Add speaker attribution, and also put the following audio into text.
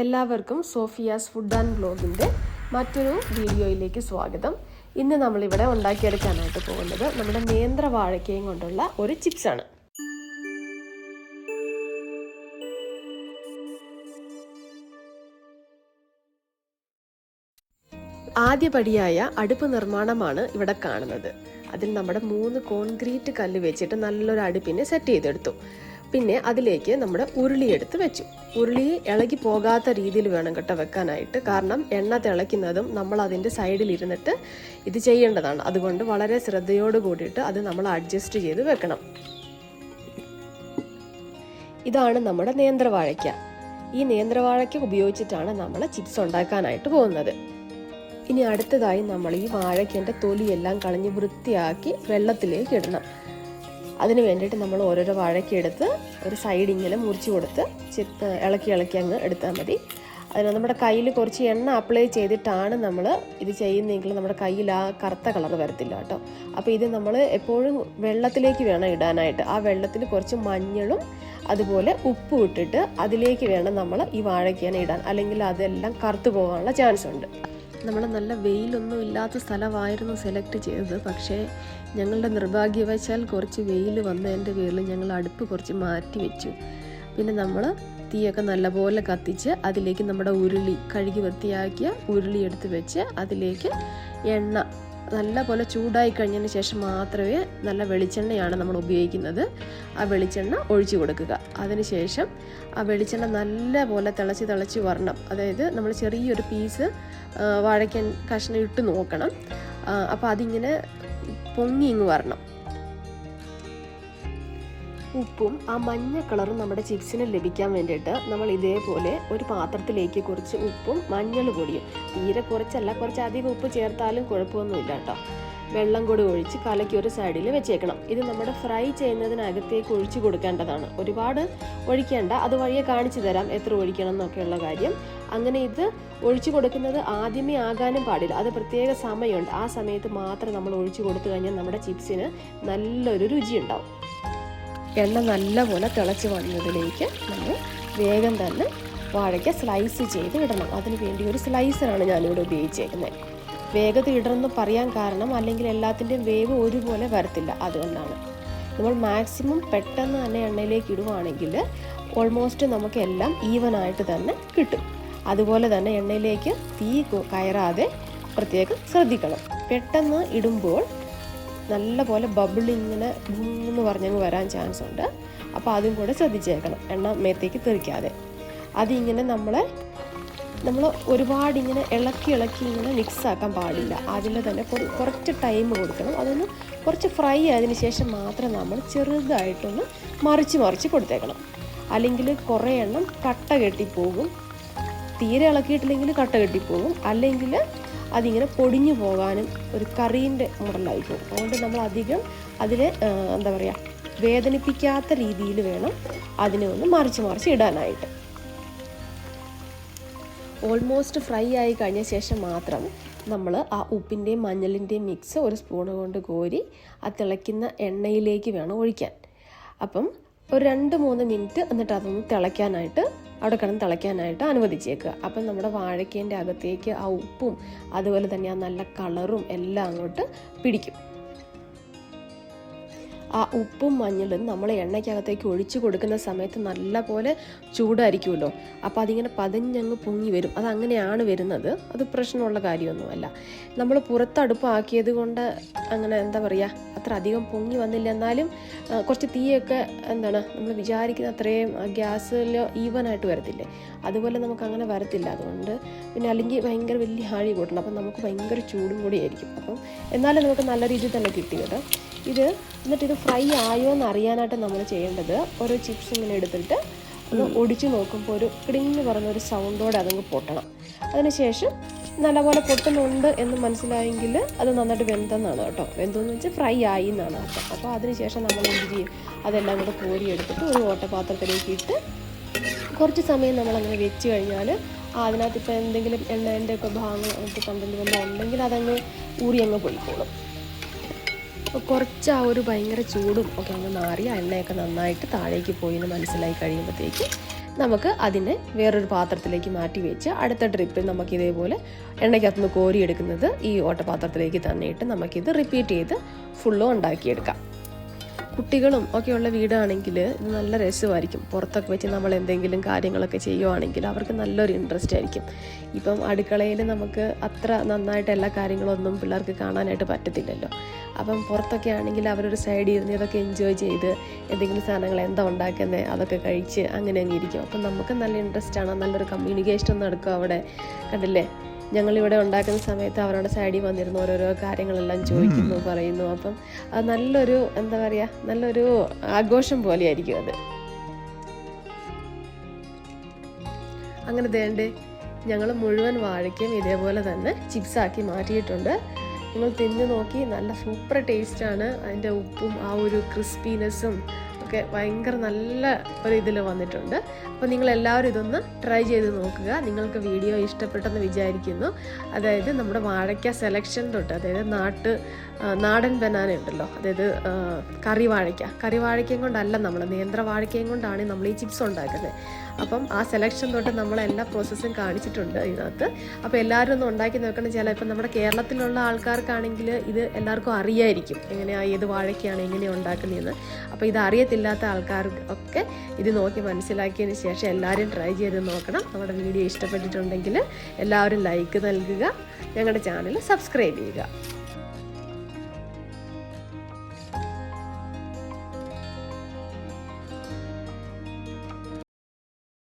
Speaker 1: എല്ലാവർക്കും സോഫിയാസ് food and വ്ലോഗിൻ്റെ മറ്റൊരു വീഡിയോയിലേക്ക് സ്വാഗതം. ഇന്ന് നമ്മളിവിടെ ഉണ്ടാക്കിയെടുക്കാനായിട്ട് പോകുന്നത് നമ്മുടെ നേന്ത്ര വാഴക്കയും കൊണ്ടുള്ള ഒരു ചിപ്സാണ്. ആദ്യപടിയായ അടുപ്പ് നിർമ്മാണമാണ് ഇവിടെ കാണുന്നത്. അതിൽ നമ്മുടെ 3 കോൺക്രീറ്റ് കല്ല് വെച്ചിട്ട് നല്ലൊരു അടുപ്പിനെ സെറ്റ് ചെയ്തെടുത്തു. പിന്നെ അതിലേക്ക് നമ്മുടെ ഉരുളി എടുത്ത് വെച്ചു. ഉരുളി ഇളകി പോകാത്ത രീതിയിൽ വേണം കേട്ടോ വെക്കാനായിട്ട്. കാരണം എണ്ണ തിളയ്ക്കുന്നതും നമ്മൾ അതിൻ്റെ സൈഡിൽ ഇരുന്നിട്ട് ഇത് ചെയ്യേണ്ടതാണ്. അതുകൊണ്ട് വളരെ ശ്രദ്ധയോട് കൂടിയിട്ട് അത് നമ്മൾ അഡ്ജസ്റ്റ് ചെയ്ത് വെക്കണം. ഇതാണ് നമ്മുടെ നേന്ത്രവാഴയ്ക്ക. ഈ നേന്ത്രവാഴയ്ക്ക ഉപയോഗിച്ചിട്ടാണ് നമ്മൾ ചിപ്സ് ഉണ്ടാക്കാനായിട്ട് പോകുന്നത്. ഇനി അടുത്തതായി നമ്മൾ ഈ വാഴയ്ക്കൻ്റെ തൊലിയെല്ലാം കളഞ്ഞ് വൃത്തിയാക്കി വെള്ളത്തിലേക്ക് ഇടണം. അതിന് വേണ്ടിയിട്ട് നമ്മൾ ഓരോരോ വാഴയ്ക്ക എടുത്ത് ഒരു സൈഡ് ഇങ്ങനെ മുറിച്ച് കൊടുത്ത് ഇളക്കി അങ്ങ് എടുത്താൽ മതി. അതിന് നമ്മുടെ കയ്യിൽ കുറച്ച് എണ്ണ അപ്ലൈ ചെയ്തിട്ടാണ് നമ്മൾ ഇത് ചെയ്യുന്നതെങ്കിൽ നമ്മുടെ കയ്യിൽ ആ കറുത്ത കളർ വരത്തില്ല കേട്ടോ. അപ്പോൾ ഇത് നമ്മൾ എപ്പോഴും വെള്ളത്തിലേക്ക് വേണം ഇടാനായിട്ട്. ആ വെള്ളത്തിൽ കുറച്ച് മഞ്ഞളും അതുപോലെ ഉപ്പും ഇട്ടിട്ട് അതിലേക്ക് വേണം നമ്മൾ ഈ വാഴയ്ക്കനെ ഇടാൻ, അല്ലെങ്കിൽ അതെല്ലാം കറുത്തു പോകാനുള്ള ചാൻസ് ഉണ്ട്. നമ്മൾ നല്ല വെയിലൊന്നും ഇല്ലാത്ത സ്ഥലമായിരുന്നു സെലക്ട് ചെയ്തത്. പക്ഷേ ഞങ്ങളുടെ നിർഭാഗ്യവശാൽ കുറച്ച് വെയിൽ വന്നതിൻ്റെ പേരിൽ ഞങ്ങൾ അടുപ്പ് കുറച്ച് മാറ്റി വെച്ചു. പിന്നെ നമ്മൾ തീയൊക്കെ നല്ലപോലെ കത്തിച്ച് അതിലേക്ക് നമ്മുടെ ഉരുളി കഴുകി വൃത്തിയാക്കിയ ഉരുളി എടുത്ത് വെച്ച് അതിലേക്ക് എണ്ണ നല്ലപോലെ ചൂടായി കഴിഞ്ഞതിന് ശേഷം മാത്രമേ, നല്ല വെളിച്ചെണ്ണയാണ് നമ്മൾ ഉപയോഗിക്കുന്നത്, ആ വെളിച്ചെണ്ണ ഒഴിച്ചു കൊടുക്കുക. അതിനുശേഷം ആ വെളിച്ചെണ്ണ നല്ലപോലെ തിളച്ച് വരണം. അതായത് നമ്മൾ ചെറിയൊരു പീസ് വാഴയ്ക്കൻ കഷ്ണം ഇട്ട് നോക്കണം. അപ്പോൾ അതിങ്ങനെ പൊങ്ങി ഇങ്ങ് വരണം. ഉപ്പും ആ മഞ്ഞ കളറും നമ്മുടെ ചിപ്സിന് ലഭിക്കാൻ വേണ്ടിയിട്ട് നമ്മൾ ഇതേപോലെ ഒരു പാത്രത്തിലേക്ക് കുറച്ച് ഉപ്പും മഞ്ഞൾ പൊടിയും, തീരെ കുറച്ചല്ല, കുറച്ച് അധികം ഉപ്പ് ചേർത്താലും കുഴപ്പമൊന്നുമില്ല കേട്ടോ, വെള്ളം കൂടി ഒഴിച്ച് കലക്കി ഒരു സൈഡിൽ വെച്ചേക്കണം. ഇത് നമ്മുടെ ഫ്രൈ ചെയ്യുന്നതിനകത്തേക്ക് ഒഴിച്ചു കൊടുക്കേണ്ടതാണ്. ഒരുപാട് ഒഴിക്കേണ്ട, അത് വഴിയെ കാണിച്ചു തരാം എത്ര ഒഴിക്കണം എന്നൊക്കെയുള്ള കാര്യം. അങ്ങനെ ഇത് ഒഴിച്ചു കൊടുക്കുന്നത് ആദ്യമേ ആകാനും പാടില്ല, അത് പ്രത്യേക സമയമുണ്ട്. ആ സമയത്ത് മാത്രം നമ്മൾ ഒഴിച്ചു കൊടുത്തു കഴിഞ്ഞാൽ നമ്മുടെ ചിപ്സിന് നല്ലൊരു രുചി ഉണ്ടാവും. എണ്ണ നല്ലപോലെ തിളച്ച് വന്നതിലേക്ക് നമ്മൾ വേഗം തന്നെ വാഴയ്ക്ക സ്ലൈസ് ചെയ്ത് ഇടണം. അതിന് വേണ്ടി ഒരു സ്ലൈസറാണ് ഞാനിവിടെ ഉപയോഗിച്ചേക്കുന്നത്. വേഗത്തിൽ ഇടണമെന്ന് പറയാൻ കാരണം, അല്ലെങ്കിൽ എല്ലാത്തിൻ്റെയും വേവ് ഒരുപോലെ വരത്തില്ല, അതുകൊണ്ടാണ്. നമ്മൾ മാക്സിമം പെട്ടെന്ന് തന്നെ എണ്ണയിലേക്ക് ഇടുവാണെങ്കിൽ ഓൾമോസ്റ്റ് നമുക്ക് എല്ലാം ഈവനായിട്ട് തന്നെ കിട്ടും. അതുപോലെ തന്നെ എണ്ണയിലേക്ക് തീ കയറാതെ പ്രത്യേകം ശ്രദ്ധിക്കണം. പെട്ടെന്ന് ഇടുമ്പോൾ നല്ല പോലെ ബബിൾ ഇങ്ങനെ എന്ന് പറഞ്ഞങ്ങ് വരാൻ ചാൻസ് ഉണ്ട്. അപ്പോൾ അതും കൂടെ ശ്രദ്ധിച്ചേക്കണം, എണ്ണ മേത്തേക്ക് തെറിക്കാതെ. അതിങ്ങനെ നമ്മൾ ഒരുപാട് ഇങ്ങനെ ഇളക്കി ഇങ്ങനെ മിക്സ് ആക്കാൻ പാടില്ല. അതിൽ തന്നെ കുറച്ച് ടൈം കൊടുക്കണം. അതൊന്ന് കുറച്ച് ഫ്രൈ ആയതിന് ശേഷം മാത്രം നമ്മൾ ചെറുതായിട്ടൊന്ന് മറിച്ച് കൊടുത്തേക്കണം. അല്ലെങ്കിൽ കുറേ എണ്ണം കട്ട കെട്ടിപ്പോകും. തീരെ ഇളക്കിയിട്ടില്ലെങ്കിൽ കട്ട കെട്ടിപ്പോകും, അല്ലെങ്കിൽ അതിങ്ങനെ പൊടിഞ്ഞു പോകാനും ഒരു കറീൻ്റെ മോഡലായി പോകും. അതുകൊണ്ട് നമ്മൾ അധികം അതിനെ എന്താ പറയുക, വേദനിപ്പിക്കാത്ത രീതിയിൽ വേണം അതിനെ ഒന്ന് മറിച്ച് ഇടാനായിട്ട്. ഓൾമോസ്റ്റ് ഫ്രൈ ആയി കഴിഞ്ഞ ശേഷം മാത്രം നമ്മൾ ആ ഉപ്പിൻ്റെയും മഞ്ഞളിൻ്റെയും മിക്സ് ഒരു സ്പൂൺ കൊണ്ട് കോരി ആ തിളയ്ക്കുന്ന എണ്ണയിലേക്ക് വേണം ഒഴിക്കാൻ. അപ്പം ഒരു 2-3 മിനിറ്റ് എന്നിട്ട് അതൊന്ന് അവിടെ കിടന്ന് തിളയ്ക്കാനായിട്ട് അനുവദിച്ചേക്കുക. അപ്പം നമ്മുടെ വാഴയ്ക്കേൻ്റെ അകത്തേക്ക് ആ ഉപ്പും അതുപോലെ തന്നെ ആ നല്ല കളറും എല്ലാം അങ്ങോട്ട് പിടിക്കും. ആ ഉപ്പും മഞ്ഞളും നമ്മൾ എണ്ണയ്ക്കകത്തേക്ക് ഒഴിച്ചു കൊടുക്കുന്ന സമയത്ത് നല്ല പോലെ ചൂടായിരിക്കുമല്ലോ. അപ്പോൾ അതിങ്ങനെ പതഞ്ഞങ്ങ് പൊങ്ങി വരും. അതങ്ങനെയാണ് വരുന്നത്, അത് പ്രശ്നമുള്ള കാര്യമൊന്നുമല്ല. നമ്മൾ പുറത്തടുപ്പാക്കിയത് കൊണ്ട് അങ്ങനെ എന്താ പറയുക, അത്ര അധികം പൊങ്ങി വന്നില്ല. എന്നാലും കുറച്ച് തീയൊക്കെ നമ്മൾ വിചാരിക്കുന്ന അത്രയും ഗ്യാസിൽ ഈവനായിട്ട് വരത്തില്ലേ, അതുപോലെ നമുക്ക് അങ്ങനെ വരത്തില്ല. അതുകൊണ്ട് പിന്നെ അല്ലെങ്കിൽ ഭയങ്കര വലിയ ആഴി കൂട്ടണം, അപ്പം നമുക്ക് ഭയങ്കര ചൂടും കൂടിയായിരിക്കും. അപ്പം എന്നാലും നമുക്ക് നല്ല രീതിയിൽ തന്നെ കിട്ടി കേട്ടോ എന്നിട്ട് ഇത് ഫ്രൈ ആയോ എന്ന് അറിയാനായിട്ട് നമ്മൾ ചെയ്യേണ്ടത്, ഓരോ ചിപ്സ് ഇങ്ങനെ എടുത്തിട്ട് ഒന്ന് ഒടിച്ചു നോക്കുമ്പോൾ ഒരു കിടിങ്ങ് പറഞ്ഞൊരു സൗണ്ടോടെ അതങ്ങ് പൊട്ടണം. അതിനുശേഷം നല്ലപോലെ പൊട്ടുന്നുണ്ട് എന്ന് മനസ്സിലായെങ്കിൽ അത് നന്നായിട്ട് വെന്തെന്നാണ് കേട്ടോ. വെന്തെന്ന് വെച്ചാൽ ഫ്രൈ ആയി എന്നാണ് അർത്ഥം. അപ്പോൾ അതിനുശേഷം നമ്മൾ എന്ത് ചെയ്യും, അതെല്ലാം കൂടെ കോരി എടുത്തിട്ട് ഒരു ഓട്ടപാത്രത്തിലേക്ക് ഇട്ട് കുറച്ച് സമയം നമ്മളങ്ങനെ വെച്ച് കഴിഞ്ഞാൽ അതിനകത്ത് ഇപ്പോൾ എന്തെങ്കിലും എണ്ണേൻ്റെ ഒക്കെ ഭാഗങ്ങൾ കണ്ടന്റ് വല്ലതും ഉണ്ടെങ്കിൽ അതങ്ങ് ഊറിയങ്ങ് പൊയ്ക്കോളും. കുറച്ച് ആ ഒരു ഭയങ്കര ചൂടും ഒക്കെ അങ്ങ് മാറി എണ്ണയൊക്കെ നന്നായിട്ട് താഴേക്ക് പോയി എന്ന് മനസ്സിലായി കഴിയുമ്പോഴത്തേക്ക് നമുക്ക് അതിനെ വേറൊരു പാത്രത്തിലേക്ക് മാറ്റി വെച്ച് അടുത്ത ട്രിപ്പിൽ നമുക്ക് ഇതേപോലെ എണ്ണയ്ക്കകത്തുനിന്ന് കോരിയെടുക്കുന്നത് ഈ ഓട്ടപാത്രത്തിലേക്ക് തന്നെ ഇട്ട് നമുക്കിത് റിപ്പീറ്റ് ചെയ്ത് ഫുള്ളും ഉണ്ടാക്കിയെടുക്കാം. കുട്ടികളും ഒക്കെയുള്ള വീടാണെങ്കിൽ ഇത് നല്ല രസമായിരിക്കും. പുറത്തൊക്കെ വെച്ച് നമ്മൾ എന്തെങ്കിലും കാര്യങ്ങളൊക്കെ ചെയ്യുവാണെങ്കിൽ അവർക്ക് നല്ലൊരു ഇൻട്രസ്റ്റ് ആയിരിക്കും. ഇപ്പം അടുക്കളയിൽ നമുക്ക് അത്ര നന്നായിട്ട് എല്ലാ കാര്യങ്ങളൊന്നും പിള്ളേർക്ക് കാണാനായിട്ട് പറ്റത്തില്ലല്ലോ. അപ്പം പുറത്തൊക്കെ ആണെങ്കിൽ അവരൊരു സൈഡിൽ ഇരുന്ന് ഇതൊക്കെ എൻജോയ് ചെയ്ത് എന്തെങ്കിലും സാധനങ്ങൾ എന്താ ഉണ്ടാക്കുന്നത് അതൊക്കെ കഴിച്ച് അങ്ങനെ അങ്ങ് ഇരിക്കും. അപ്പം നമുക്ക് നല്ല ഇൻട്രസ്റ്റാണ്, നല്ലൊരു കമ്മ്യൂണിക്കേഷൻ നടക്കും അവിടെ. കണ്ടില്ലേ, ഞങ്ങളിവിടെ ഉണ്ടാക്കുന്ന സമയത്ത് അവരുടെ സൈഡിൽ വന്നിരുന്നു ഓരോരോ കാര്യങ്ങളെല്ലാം ചോദിക്കുന്നു, പറയുന്നു. അപ്പം അത് നല്ലൊരു എന്താ പറയുക, നല്ലൊരു ആഘോഷം പോലെയായിരിക്കും അത്. അങ്ങനെ വേണ്ടേ ഞങ്ങൾ മുഴുവൻ വാഴയ്ക്കും ഇതേപോലെ തന്നെ ചിപ്സാക്കി മാറ്റിയിട്ടുണ്ട്. നിങ്ങൾ തിന്ന് നോക്കി, നല്ല സൂപ്പർ ടേസ്റ്റാണ്. അതിൻ്റെ ഉപ്പും ആ ഒരു ക്രിസ്പിനെസ്സും ഒക്കെ ഭയങ്കര നല്ല ഒരു ഇതിൽ വന്നിട്ടുണ്ട്. അപ്പോൾ നിങ്ങളെല്ലാവരും ഇതൊന്ന് ട്രൈ ചെയ്ത് നോക്കുക. നിങ്ങൾക്ക് വീഡിയോ ഇഷ്ടപ്പെട്ടെന്ന് വിചാരിക്കുന്നു. അതായത് നമ്മുടെ വാഴയ്ക്ക സെലക്ഷൻ തൊട്ട്, അതായത് നാടൻ ബനാന ഉണ്ടല്ലോ, അതായത് കറി വാഴയ്ക്കയും കൊണ്ടല്ല, നമ്മൾ നേന്ത്ര വാഴയ്ക്കയും കൊണ്ടാണ് നമ്മൾ ഈ ചിപ്സ് ഉണ്ടാക്കുന്നത്. അപ്പം ആ സെലക്ഷൻ തൊട്ട് നമ്മളെല്ലാ പ്രോസസ്സും കാണിച്ചിട്ടുണ്ട് ഇതിനകത്ത്. അപ്പോൾ എല്ലാവരും ഒന്ന് ഉണ്ടാക്കി നോക്കണം. ചിലപ്പോൾ നമ്മുടെ കേരളത്തിലുള്ള ആൾക്കാർക്കാണെങ്കിൽ ഇത് എല്ലാവർക്കും അറിയായിരിക്കും എങ്ങനെയാണ്, ഏത് വാഴയ്ക്കാണ് എങ്ങനെയാണ് ഉണ്ടാക്കുന്നതെന്ന്. അപ്പോൾ ഇത് അറിയത്തില്ലാത്ത ആൾക്കാർക്കൊക്കെ ഇത് നോക്കി മനസ്സിലാക്കിയതിന് ശേഷം എല്ലാവരും ട്രൈ ചെയ്ത് നോക്കണം. നമ്മുടെ വീഡിയോ ഇഷ്ടപ്പെട്ടിട്ടുണ്ടെങ്കിൽ എല്ലാവരും ലൈക്ക് നൽകുക, ഞങ്ങളുടെ ചാനൽ സബ്സ്ക്രൈബ് ചെയ്യുക.